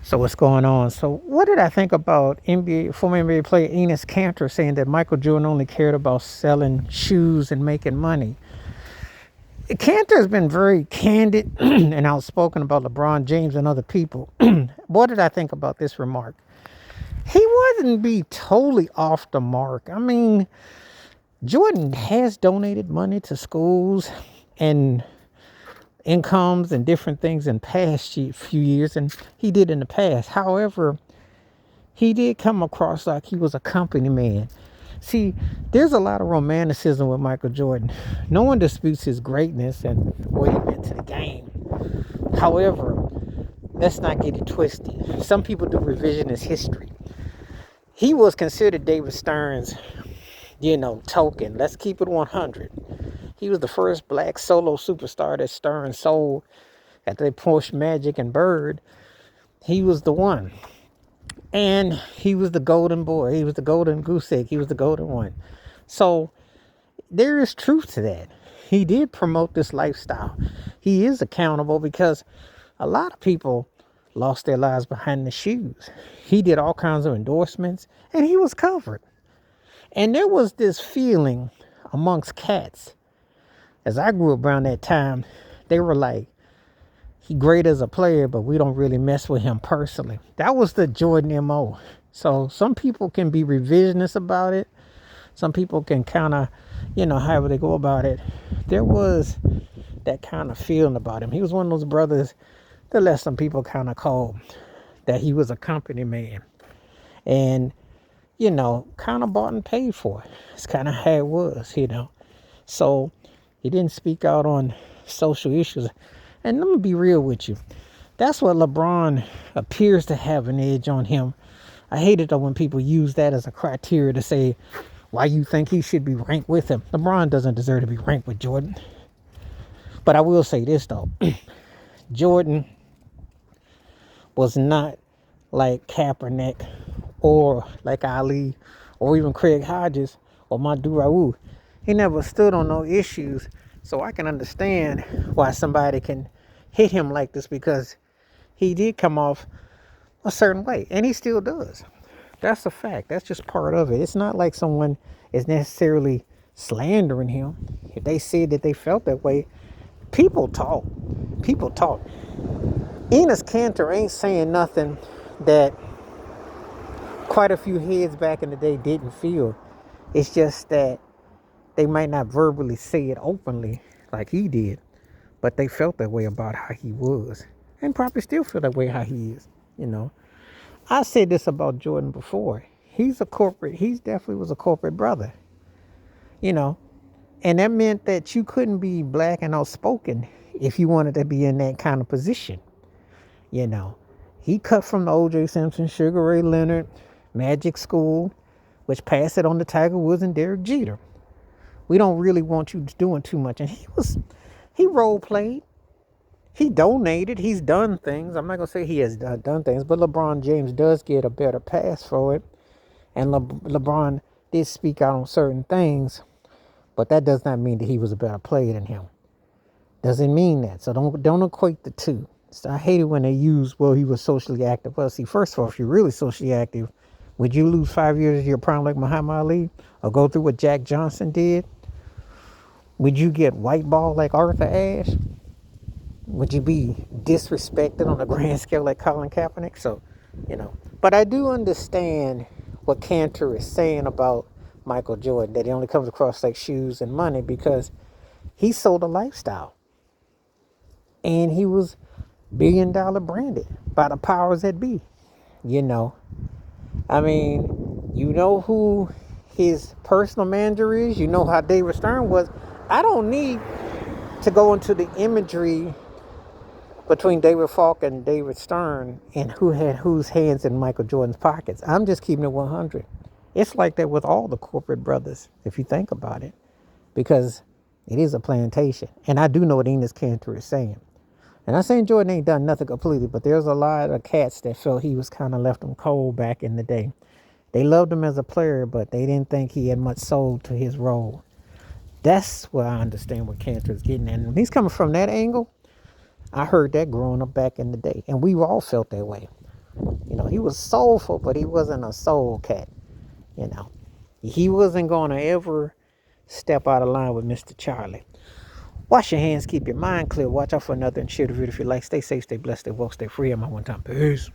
So what's going on? So what did I think about former NBA player Enes Kanter saying that Michael Jordan only cared about selling shoes and making money? Kanter has been very candid and outspoken about LeBron James and other people. What did I think about this remark? He wouldn't be totally off the mark. I mean, Jordan has donated money to schools and incomes and different things in past few years, and he did in the past. However, he did come across like he was a company man. See, there's a lot of romanticism with Michael Jordan. No one disputes his greatness and what he meant to the game. However, let's not get it twisted. Some people do revisionist history. He was considered David Stern's, token. Let's keep it 100. He was the first black solo superstar that Stern sold after they pushed Magic and Bird. He was the one. And he was the golden boy. He was the golden goose egg. He was the golden one. So there is truth to that. He did promote this lifestyle. He is accountable because a lot of people lost their lives behind the shoes. He did all kinds of endorsements and he was covered. And there was this feeling amongst cats. As I grew up around that time, they were like, he great as a player, but we don't really mess with him personally. That was the Jordan MO. So some people can be revisionist about it. Some people can kind of, however they go about it. There was that kind of feeling about him. He was one of those brothers that let some people kind of call that he was a company man. And, kind of bought and paid for it. It's kind of how it was. So he didn't speak out on social issues. And let me be real with you. That's what LeBron appears to have an edge on him. I hate it though when people use that as a criteria to say why you think he should be ranked with him. LeBron doesn't deserve to be ranked with Jordan. But I will say this though. Jordan was not like Kaepernick or like Ali or even Craig Hodges or Madu Raul. He never stood on no issues. So I can understand why somebody can hit him like this because he did come off a certain way and he still does. That's a fact. That's just part of it. It's not like someone is necessarily slandering him. If they said that they felt that way, people talk. People talk. Enes Kanter ain't saying nothing that quite a few heads back in the day didn't feel. It's just that they might not verbally say it openly like he did, but they felt that way about how he was and probably still feel that way how he is. I said this about Jordan before. He definitely was a corporate brother, you know, and that meant that you couldn't be black and outspoken if you wanted to be in that kind of position. You know, he cut from the O.J. Simpson, Sugar Ray Leonard, Magic School, which passed it on to Tiger Woods and Derek Jeter. We don't really want you doing too much. And he role played. He donated. He's done things. I'm not going to say he has done things, but LeBron James does get a better pass for it. And LeBron did speak out on certain things, but that does not mean that he was a better player than him. Doesn't mean that. So don't equate the two. So I hate it when they use, well, he was socially active. Well, see, first of all, if you're really socially active, would you lose 5 years of your prime like Muhammad Ali or go through what Jack Johnson did? Would you get white ball like Arthur Ashe? Would you be disrespected on a grand scale like Colin Kaepernick? So. But I do understand what Cantor is saying about Michael Jordan, that he only comes across like shoes and money because he sold a lifestyle. And he was $1 billion branded by the powers that be. You know, I mean, you know who his personal manager is. You know how David Stern was. I don't need to go into the imagery between David Falk and David Stern and who had whose hands in Michael Jordan's pockets. I'm just keeping it 100. It's like that with all the corporate brothers, if you think about it, because it is a plantation. And I do know what Enes Kanter is saying. And I'm saying Jordan ain't done nothing completely, but there's a lot of cats that felt he was kind of left them cold back in the day. They loved him as a player, but they didn't think he had much soul to his role. That's where I understand what Kanter is getting at. And when he's coming from that angle, I heard that growing up back in the day. And we all felt that way. he was soulful, but he wasn't a soul cat. You know, he wasn't going to ever step out of line with Mr. Charlie. Wash your hands, keep your mind clear. Watch out for another and share the video if you like. Stay safe, stay blessed, stay woke, stay free. I'm on one time. Peace.